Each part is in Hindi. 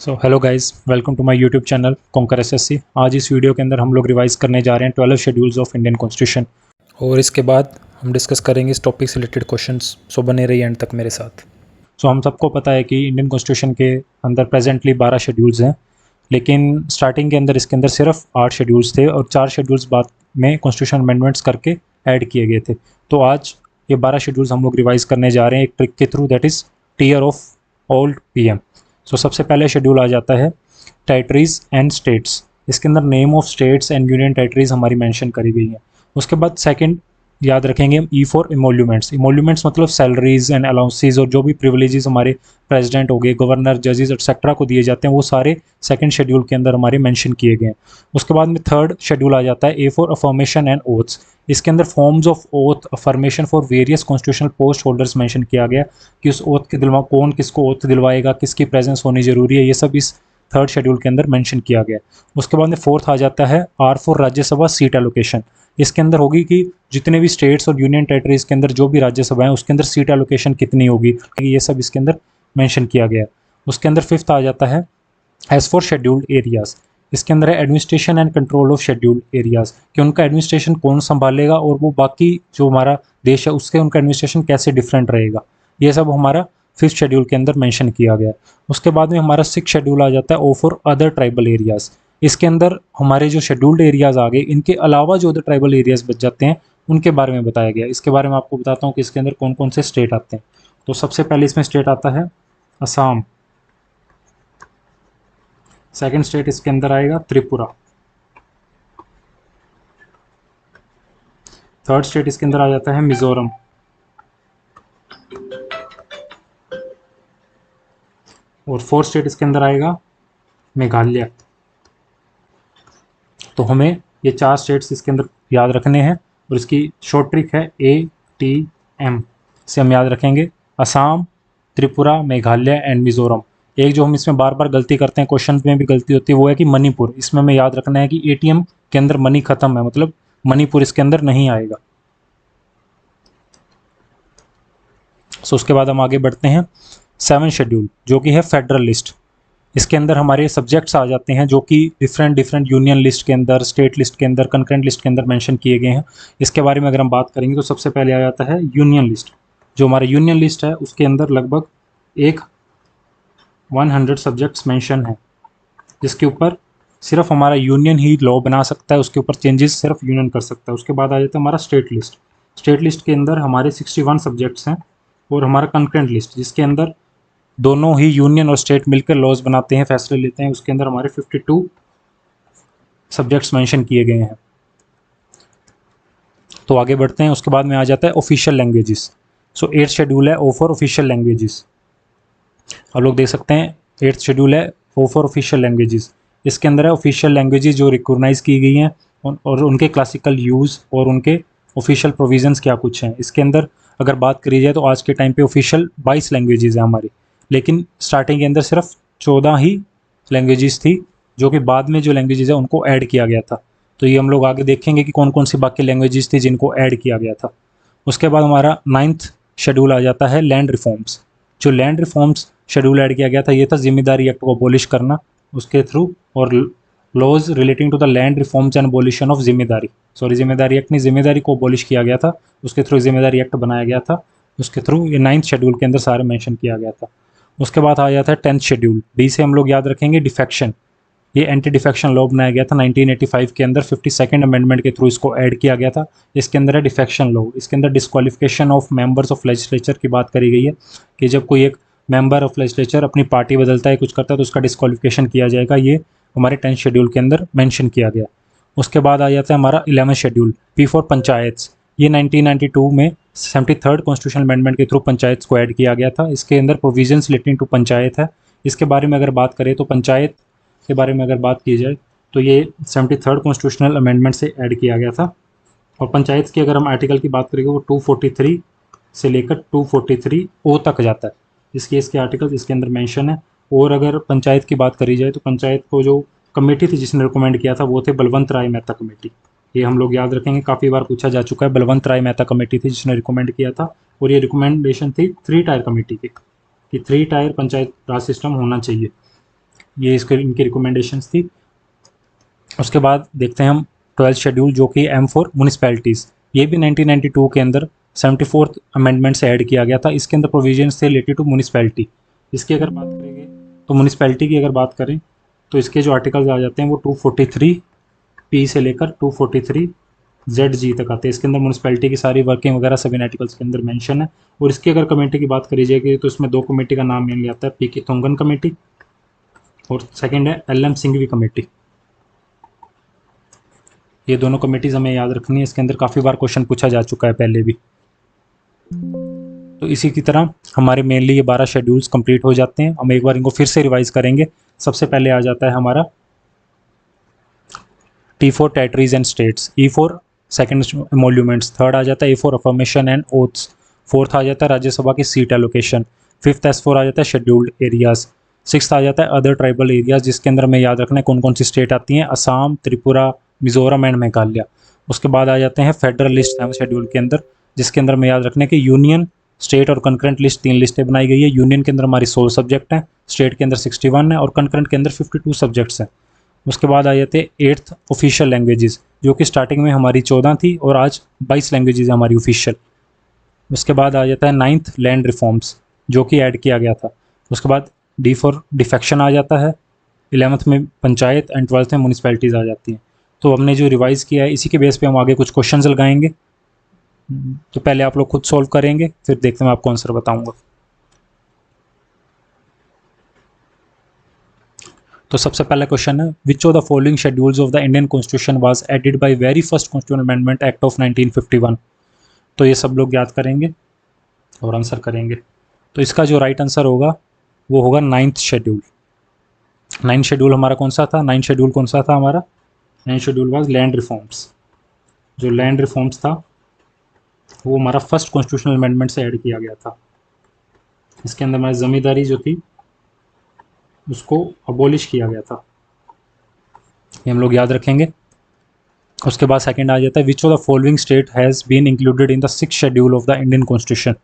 So hello guys, welcome to my YouTube channel conquer SSC. आज इस वीडियो के अंदर हम लोग रिवाइज करने जा रहे हैं 12 शेड्यूल्स ऑफ इंडियन कॉन्स्टिट्यूशन और इसके बाद हम डिस्कस करेंगे इस टॉपिक से रिलेटेड क्वेश्चंस। सो बने रहिए एंड तक मेरे साथ। सो हम सबको पता है कि इंडियन कॉन्स्टिट्यूशन के अंदर प्रेजेंटली 12 शेड्यूल्स हैं, लेकिन स्टार्टिंग के अंदर इसके अंदर सिर्फ 8 शेड्यूल्स थे और 4 शेड्यूल्स बाद में कॉन्स्टिट्यूशन अमेंडमेंट्स करके ऐड किए गए थे। तो आज ये 12 शेड्यूल्स हम लोग रिवाइज करने जा रहे हैं एक ट्रिक के through, that is tear of old PM. So सबसे पहले शेड्यूल आ जाता है टेरिटरीज एंड स्टेट्स। इसके अंदर name of states and union territories हमारी मेंशन करी गई है। उसके बाद सेकंड याद रखेंगे हम ई फॉर इमोल्यूमेंट्स। इमोल्यूमेंट्स मतलब सैलरीज एंड अलाउंसेज और जो भी प्रिविलेजेस हमारे प्रेसिडेंट हो गए, गवर्नर, जजेस एक्सेट्रा को दिए जाते हैं, वो सारे सेकंड शेड्यूल के अंदर हमारे मेंशन किए गए हैं। उसके बाद में थर्ड शेड्यूल आ जाता है A for affirmation and oaths. इसके अंदर forms of oath affirmation for various constitutional post holders mention किया गया कि उस ओथ के दिलवा कौन किसको ओथ दिलवाएगा, किसकी प्रेजेंस होनी जरूरी है, ये सब इस थर्ड शेड्यूल के अंदर मेंशन किया गया। उसके बाद में फोर्थ आ जाता है R for Rajya Sabha seat allocation. इसके अंदर होगी कि जितने भी स्टेट्स और यूनियन टेरिटरीज के अंदर जो भी राज्यसभा है उसके अंदर सीट एलोकेशन कितनी होगी, ये सब इसके अंदर मेंशन किया गया। उसके अंदर फिफ्थ आ जाता है एज फॉर शेड्यूल्ड एरियाज। इसके अंदर है administration and control of scheduled areas, कि उनका एडमिनिस्ट्रेशन कौन संभालेगा और वो बाकी जो हमारा देश है उसके उनका एडमिनिस्ट्रेशन कैसे डिफरेंट रहेगा, ये सब हमारा फिफ्थ शेड्यूल के अंदर मेंशन किया गया। उसके बाद में हमारा सिक्स शेड्यूल आ जाता है ओ फॉर अदर ट्राइबल एरियाज। इसके अंदर हमारे जो शेड्यूल्ड एरियाज आ गए, इनके अलावा जो अदर ट्राइबल एरियाज बच जाते हैं उनके बारे में बताया गया। इसके बारे में आपको बताता हूँ कि इसके अंदर कौन कौन से स्टेट आते हैं। तो सबसे पहले इसमें स्टेट आता है असम। सेकंड स्टेट इसके अंदर आएगा त्रिपुरा। थर्ड स्टेट इसके अंदर आ जाता है मिजोरम। और फोर्थ स्टेट इसके अंदर आएगा मेघालय। तो हमें ये चार स्टेट्स इसके अंदर याद रखने हैं और इसकी शॉर्ट ट्रिक है ATM से हम याद रखेंगे असम, त्रिपुरा, मेघालय एंड मिजोरम। एक जो हम इसमें बार बार गलती करते हैं, क्वेश्चन में भी गलती होती है, वो है कि मणिपुर। इसमें हमें याद रखना है कि ATM के अंदर मनी खत्म है, मतलब मणिपुर इसके अंदर नहीं आएगा। सो उसके बाद हम आगे बढ़ते हैं सेवन शेड्यूल, जो कि है फेडरल लिस्ट। इसके अंदर हमारे सब्जेक्ट्स आ जाते हैं जो कि डिफरेंट यूनियन लिस्ट के अंदर, स्टेट लिस्ट के अंदर, कंकरेंट लिस्ट के अंदर मेंशन किए गए हैं। इसके बारे में अगर हम बात करेंगे तो सबसे पहले आ जाता है यूनियन लिस्ट। जो हमारा यूनियन लिस्ट है उसके अंदर लगभग 100 सब्जेक्ट्स मेंशन है, जिसके ऊपर सिर्फ हमारा यूनियन ही लॉ बना सकता है, उसके ऊपर चेंजेस सिर्फ यूनियन कर सकता है। उसके बाद आ जाता है हमारा स्टेट लिस्ट। स्टेट लिस्ट के अंदर हमारे 61 सब्जेक्ट्स हैं और हमारा कंकरेंट लिस्ट, जिसके अंदर दोनों ही यूनियन और स्टेट मिलकर लॉज बनाते हैं, फैसले लेते हैं, उसके अंदर हमारे 52 सब्जेक्ट्स मेंशन किए गए हैं। तो आगे बढ़ते हैं। उसके बाद में आ जाता है ऑफिशियल लैंग्वेजेस। सो 8th शेड्यूल है ओ फॉर ऑफिशियल लैंग्वेजेस। आप लोग देख सकते हैं 8th शेड्यूल है ओ फॉर ऑफिशियल लैंग्वेजेस। इसके अंदर है ऑफिशियल लैंग्वेजेस जो रिकॉग्नाइज की गई हैं और उनके क्लासिकल यूज़ और उनके ऑफिशियल प्रोविजंस क्या कुछ हैं। इसके अंदर अगर बात करी जाए तो आज के टाइम पे ऑफिशियल 22 लैंग्वेजेस हैं हमारी, लेकिन स्टार्टिंग के अंदर सिर्फ 14 ही लैंग्वेजेस थी, जो कि बाद में जो लैंग्वेजेस है उनको ऐड किया गया था। तो ये हम लोग आगे देखेंगे कि कौन कौन सी बाकी लैंग्वेजेस थी जिनको ऐड किया गया था। उसके बाद हमारा 9th शेड्यूल आ जाता है लैंड रिफॉर्म्स। जो लैंड रिफॉर्म्स शेड्यूल ऐड किया गया था ये था जिम्मेदारी एक्ट को अबॉलिश करना उसके थ्रू, और laws relating to the land reforms and abolition of जिम्मेदारी, जिम्मेदारी एक्ट नहीं, जिम्मेदारी को अबॉलिश किया गया था, उसके थ्रू जिम्मेदारी एक्ट बनाया गया था, उसके थ्रू ये 9th शेड्यूल के अंदर सारे मेंशन किया गया था। उसके बाद आ जाता है 10th शेड्यूल। डी से हम लोग याद रखेंगे डिफेक्शन। ये एंटी डिफेक्शन लॉ बनाया गया था 1985 के अंदर, 52nd अमेंडमेंट के थ्रू इसको ऐड किया गया था। इसके अंदर है डिफेक्शन लॉ। इसके अंदर disqualification of members of legislature की बात करी गई है कि जब कोई एक मेंबर ऑफ लेजिस्लेचर अपनी पार्टी बदलता है, कुछ करता है, तो उसका डिस्क्वालिफिकेशन किया जाएगा। ये हमारे 10th शेड्यूल के अंदर मेंशन किया गया। उसके बाद आ जाता है हमारा 11th schedule P for panchayats. ये 1992 में 73rd कॉन्स्टिट्यूशनल अमेंडमेंट के थ्रू पंचायत को ऐड किया गया था। इसके अंदर प्रोविजंस रिलेटिंग टू पंचायत है। इसके बारे में अगर बात करें तो पंचायत के बारे में अगर बात की जाए तो ये 73rd कॉन्स्टिट्यूशनल अमेंडमेंट से ऐड किया गया था। और पंचायत की अगर हम आर्टिकल की बात करेंगे वो 243 से लेकर 243O तक जाता है। इसके आर्टिकल इसके अंदर मेंशन है। और अगर पंचायत की बात करी जाए तो पंचायत को जो कमेटी थी जिसने रिकमेंड किया था वो थे बलवंत राय मेहता कमेटी। ये हम लोग याद रखेंगे, काफ़ी बार पूछा जा चुका है। बलवंत राय मेहता कमेटी थी जिसने रिकमेंड किया था, और ये रिकमेंडेशन थी 3 टायर कमेटी की कि 3 टायर पंचायत राज सिस्टम होना चाहिए। ये इसके इनकी रिकमेंडेशंस थी। उसके बाद देखते हैं हम 12th शेड्यूल जो कि M फॉर म्यूनिसपैलिटीज़, ये भी 1992 के अंदर 74th अमेंडमेंट से ऐड किया गया था। इसके अंदर प्रोविजंस थे रिलेटेड टू म्यूनिसपैलिटी। इसकी अगर बात करेंगे तो म्यूनिसपैलिटी की अगर बात करें तो इसके जो आर्टिकल्स आ जाते हैं वो 243 पी से लेकर 243 जेड जी तक आते हैं। इसके अंदर म्यूनिसपैलिटी की सारी वर्किंग वगैरह सभी आर्टिकल्स के अंदर मेंशन है। और इसकी अगर कमेटी की बात करी जाएगी तो इसमें 2 कमेटी का नाम मेनली आता है, पी की तुंगन कमेटी और सेकंड है LM सिंघवी कमेटी। ये दोनों कमेटीज हमें याद रखनी है, इसके अंदर काफ़ी बार क्वेश्चन पूछा जा चुका है पहले भी। तो इसी की तरह हमारे मेनली ये 12 शेड्यूल्स कंप्लीट हो जाते हैं। हम एक बार इनको फिर से रिवाइज करेंगे। सबसे पहले आ जाता है हमारा T for territories and states, E for second emoluments, third आ जाता है A for affirmation and oaths, fourth आ जाता है राज्यसभा की seat allocation, fifth S for आ जाता है शेड्यूल्ड एरियाज, सिक्स्थ आ जाता है अदर ट्राइबल एरियाज जिसके अंदर हमें याद रखना है कौन कौन सी स्टेट आती हैं, असम, त्रिपुरा, मिजोरम एंड मेघालय। उसके बाद आ जाते हैं फेडरल लिस्ट 7 शेड्यूल के अंदर जिसके अंदर हमें याद रखना है कि यूनियन, स्टेट और कंकरेंट लिस्ट 3 लिस्टें बनाई गई है। यूनियन के अंदर हमारी 16 सब्जेक्ट हैं, स्टेट के अंदर 61 है और कंकरेंट के अंदर 52 सब्जेक्ट्स हैं। उसके बाद आ जाते हैं 8th ऑफिशियल लैंग्वेजेस जो कि स्टार्टिंग में हमारी 14 थी और आज 22 लैंग्वेजेस है हमारी ऑफिशियल। उसके बाद आ जाता है 9th लैंड रिफॉर्म्स जो कि ऐड किया गया था। उसके बाद D फॉर डिफेक्शन आ जाता है, 11th में पंचायत एंड 12th में म्यूनिसपैलिटीज़ आ जाती हैं। तो हमने जो रिवाइज़ किया है इसी के बेस पे हम आगे कुछ क्वेश्चंस लगाएंगे। तो पहले आप लोग खुद सॉल्व करेंगे फिर देखते हैं मैं आपको आंसर बताऊंगा। तो सबसे पहला क्वेश्चन है which of the following schedules of the Indian constitution was added by very first constitutional amendment act of 1951। तो ये सब लोग याद करेंगे और आंसर करेंगे। तो इसका जो राइट आंसर होगा वो होगा 9th शेड्यूल। 9th शेड्यूल हमारा कौन सा था? 9th शेड्यूल कौन सा था हमारा? 9th schedule was land reforms. जो लैंड रिफॉर्म्स था वो हमारा फर्स्ट कॉन्स्टिट्यूशनल अमेंडमेंट से ऐड किया गया था। इसके अंदर हमारी जमींदारी जो थी उसको अबॉलिश किया गया था, ये हम लोग याद रखेंगे। उसके बाद सेकंड आ जाता है which of the following state has been included in the 6th schedule of the Indian constitution.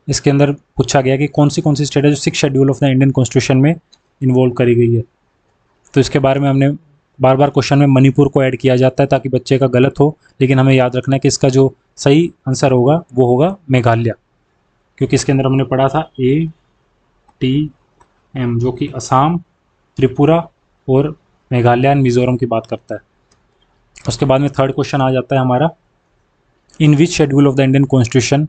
इसके अंदर पूछा गया कि कौन सी स्टेट है जो 6th schedule of the Indian constitution में इन्वॉल्व करी गई है। तो इसके बारे में हमने बार बार क्वेश्चन में मणिपुर को ऐड किया जाता है ताकि बच्चे का गलत हो, लेकिन हमें याद रखना है कि इसका जो सही आंसर होगा वो होगा मेघालय, क्योंकि इसके अंदर हमने पढ़ा था ATM जो कि असम, त्रिपुरा और मेघालय एंड मिजोरम की बात करता है। उसके बाद में थर्ड क्वेश्चन आ जाता है हमारा in which schedule of the Indian constitution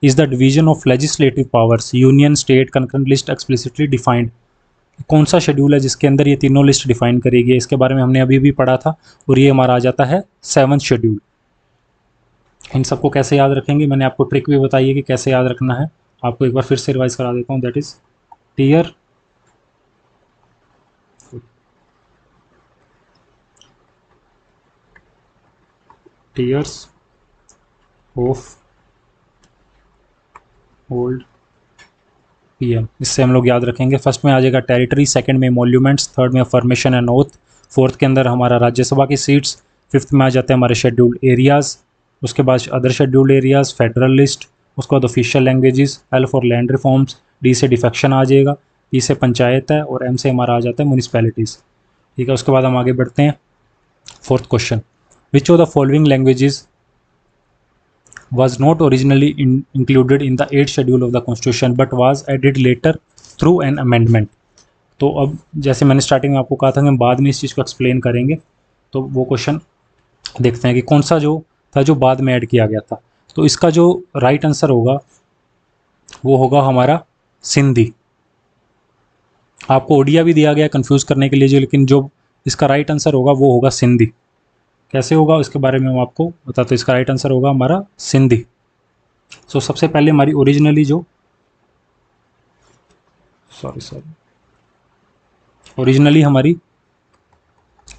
is the division of legislative powers union, state, concurrent list explicitly defined. कौन सा शेड्यूल है जिसके अंदर ये तीनों लिस्ट डिफाइन करी गई है? इसके बारे में हमने अभी भी पढ़ा था और ये हमारा आ जाता है 7th शेड्यूल। इन सबको कैसे याद रखेंगे मैंने आपको ट्रिक भी बताई है कि कैसे याद रखना है। आपको एक बार फिर से रिवाइज करा देता हूँ। That is tear tears of old PM, इससे हम लोग याद रखेंगे। फर्स्ट में आ जाएगा टेरिटरी, सेकंड में मॉन्यूमेंट्स, थर्ड में फॉर्मेशन एंड ओथ, फोर्थ के अंदर हमारा राज्यसभा की सीट्स, फिफ्थ में आ जाते हैं हमारे शेड्यूल्ड एरियाज, उसके बाद other scheduled areas, federal list, उसके बाद official languages, L for land reforms, D से डिफेक्शन आ जाएगा, P से पंचायत है और M से हमारा आ जाता है म्यूनिसपैलिटीज़। ठीक है, उसके बाद हम आगे बढ़ते हैं। Fourth question which of the following languages was not originally included in the 8th schedule of the constitution but was added later through an amendment। तो अब जैसे मैंने स्टार्टिंग में आपको कहा था कि हम बाद में इस चीज़ को एक्सप्लेन करेंगे, तो वो क्वेश्चन देखते हैं कि कौन सा जो था जो बाद में ऐड किया गया था। तो इसका जो राइट आंसर होगा वो होगा हमारा सिंधी। आपको ओडिया भी दिया गया कंफ्यूज करने के लिए जो, लेकिन जो इसका राइट आंसर होगा वो होगा सिंधी। कैसे होगा उसके बारे में हम आपको बताते। इसका राइट आंसर होगा हमारा सिंधी। सो सबसे पहले हमारी ओरिजिनली जो ओरिजिनली हमारी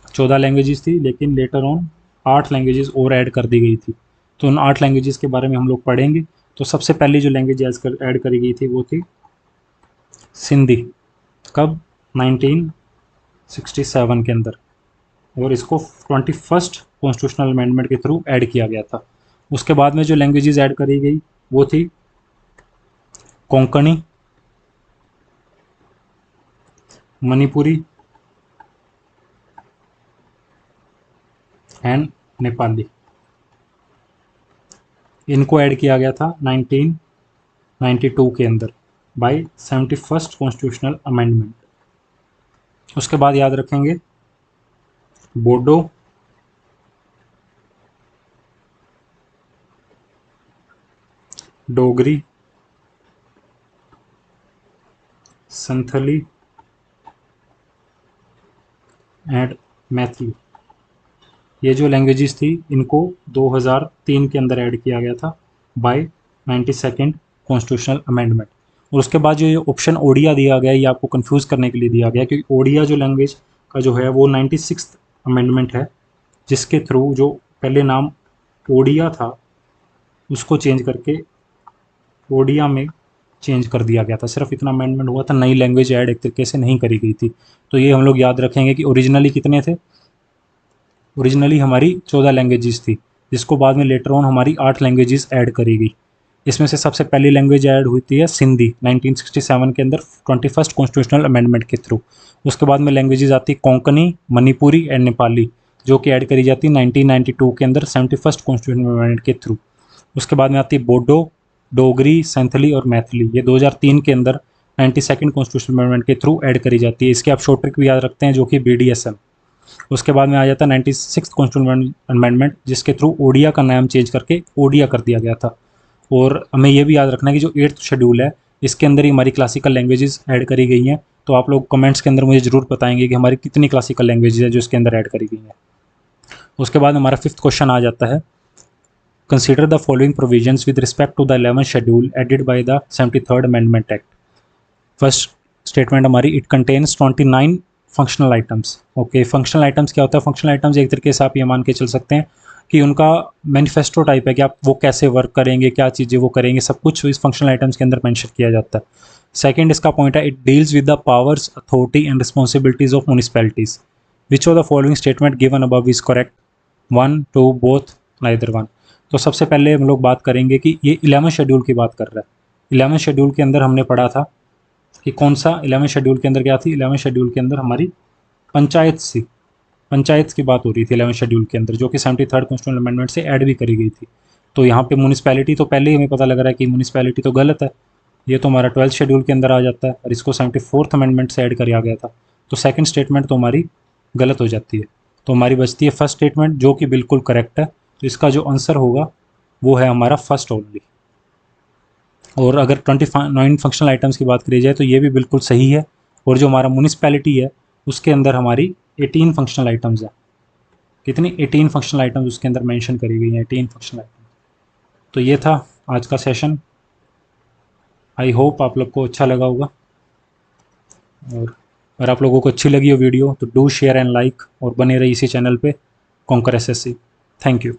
14 लैंग्वेजेस थी, लेकिन लेटर ऑन 8 लैंग्वेजेस और ऐड कर दी गई थी। तो उन 8 लैंग्वेजेस के बारे में हम लोग पढ़ेंगे। तो सबसे पहली जो लैंग्वेज ऐड करी गई थी वो थी सिंधी। कब? 1967 के अंदर, और इसको 21st कॉन्स्टिट्यूशनल अमेंडमेंट के थ्रू ऐड किया गया था। उसके बाद में जो लैंग्वेजेस ऐड करी गई वो थी कोंकणी, मणिपुरी एंड नेपाली। इनको ऐड किया गया था 1992 के अंदर बाय 71st कॉन्स्टिट्यूशनल अमेंडमेंट। उसके बाद याद रखेंगे बोडो, डोगरी, संथली एंड मैथिली। ये जो लैंग्वेजेस थी इनको 2003 के अंदर ऐड किया गया था बाय 92nd कॉन्स्टिट्यूशनल अमेंडमेंट। और उसके बाद जो ये ऑप्शन ओडिया दिया गया, ये आपको कंफ्यूज करने के लिए दिया गया, क्योंकि ओडिया जो लैंग्वेज का जो है वो 96th अमेंडमेंट है, जिसके थ्रू जो पहले नाम ओडिया था उसको चेंज करके ओडिया में चेंज कर दिया गया था। सिर्फ इतना अमेंडमेंट हुआ था, नई लैंग्वेज ऐड एक तरीके से नहीं करी गई थी। तो ये हम लोग याद रखेंगे कि ओरिजिनली कितने थे, ओरिजिनली हमारी 14 लैंग्वेजेस थी, जिसको बाद में लेटर ऑन हमारी 8 लैंग्वेजेस ऐड करी गई। इसमें से सबसे पहली लैंग्वेज ऐड हुई थी सिंधी 1967 के अंदर 21st कॉन्स्टिट्यूशनल अमेंडमेंट के थ्रू। उसके बाद में लैंग्वेजेस आती कोंकणी, मणिपुरी एंड नेपाली, जो कि ऐड करी जाती 1992 के अंदर 71st कॉन्स्टिट्यूशनल अमेंडमेंट के थ्रू। उसके बाद में आती है बोडो, डोगरी, संथली और मैथिली। ये 2003 के अंदर 92nd कॉन्स्टिट्यूशनल अमेंडमेंट के थ्रू ऐड करी जाती है। इसके आप शॉर्ट ट्रिक भी याद रखते हैं, जो कि BDSM। उसके बाद में आ जाता है 96th कॉन्स्टिट्यूशनल अमेंडमेंट, जिसके थ्रू ओडिया का नाम चेंज करके ओडिया कर दिया गया था। और हमें ये भी याद रखना है कि जो 8th शेड्यूल है इसके अंदर ही हमारी क्लासिकल लैंग्वेजेस ऐड करी गई हैं। तो आप लोग कमेंट्स के अंदर मुझे ज़रूर बताएंगे कि हमारी कितनी क्लासिकल लैंग्वेजेस है जो इसके अंदर ऐड करी गई हैं। उसके बाद हमारा 5th क्वेश्चन आ जाता है, consider the following provisions with respect to the 11th schedule added by the 73rd amendment act. First statement हमारी, it contains 29 functional items. Okay, functional items क्या होता है? फंक्शनल आइटम्स एक तरीके से आप ये मान के चल सकते हैं कि उनका मैनिफेस्टो टाइप है कि आप वो कैसे वर्क करेंगे, क्या चीज़ें वो करेंगे, सब कुछ इस फंक्शनल आइटम्स के अंदर मेंशन किया जाता है। सेकंड इसका पॉइंट है, it deals with the powers, authority and responsibilities of municipalities. Which of the following statement given above is correct? 1, 2, both, neither one. तो सबसे पहले हम लोग बात करेंगे कि ये 11वें शेड्यूल की बात कर रहा है। 11वें शेड्यूल के अंदर हमने पढ़ा था कि कौन सा 11वें शेड्यूल के अंदर क्या थी? 11वें शेड्यूल के अंदर हमारी पंचायत सी, पंचायत की बात हो रही थी 11वें शेड्यूल के अंदर, जो कि 73rd कॉन्स्टिट्यूशनल अमेंडमेंट से ऐड भी करी गई थी। तो यहाँ पे म्यूनिसिपैलिटी तो पहले ही हमें पता लग रहा है कि म्यूनिसिपैलिटी तो गलत है, ये तो हमारा 12th शेड्यूल के अंदर आ जाता है और इसको 74th अमेंडमेंट से ऐड किया गया था। तो सेकंड स्टेटमेंट तो हमारी गलत हो जाती है। तो हमारी बचती है फर्स्ट स्टेटमेंट, जो कि बिल्कुल करेक्ट है। तो इसका जो आंसर होगा वो है हमारा फर्स्ट ओनली। और अगर 29 फंक्शनल आइटम्स की बात करी जाए तो ये भी बिल्कुल सही है। और जो हमारा म्यूनिसिपैलिटी है उसके अंदर हमारी 18 फंक्शनल आइटम्स है। कितनी? 18 फंक्शनल आइटम्स उसके अंदर मेंशन करी गई हैं, 18 फंक्शनल आइटम्स। तो ये था आज का सेशन। आई होप आप लोग को अच्छा लगा होगा। और अगर आप लोगों को अच्छी लगी हो वीडियो तो डू शेयर एंड लाइक, और बने रहिए इसी चैनल पे, कॉन्कर SSC। Thank you.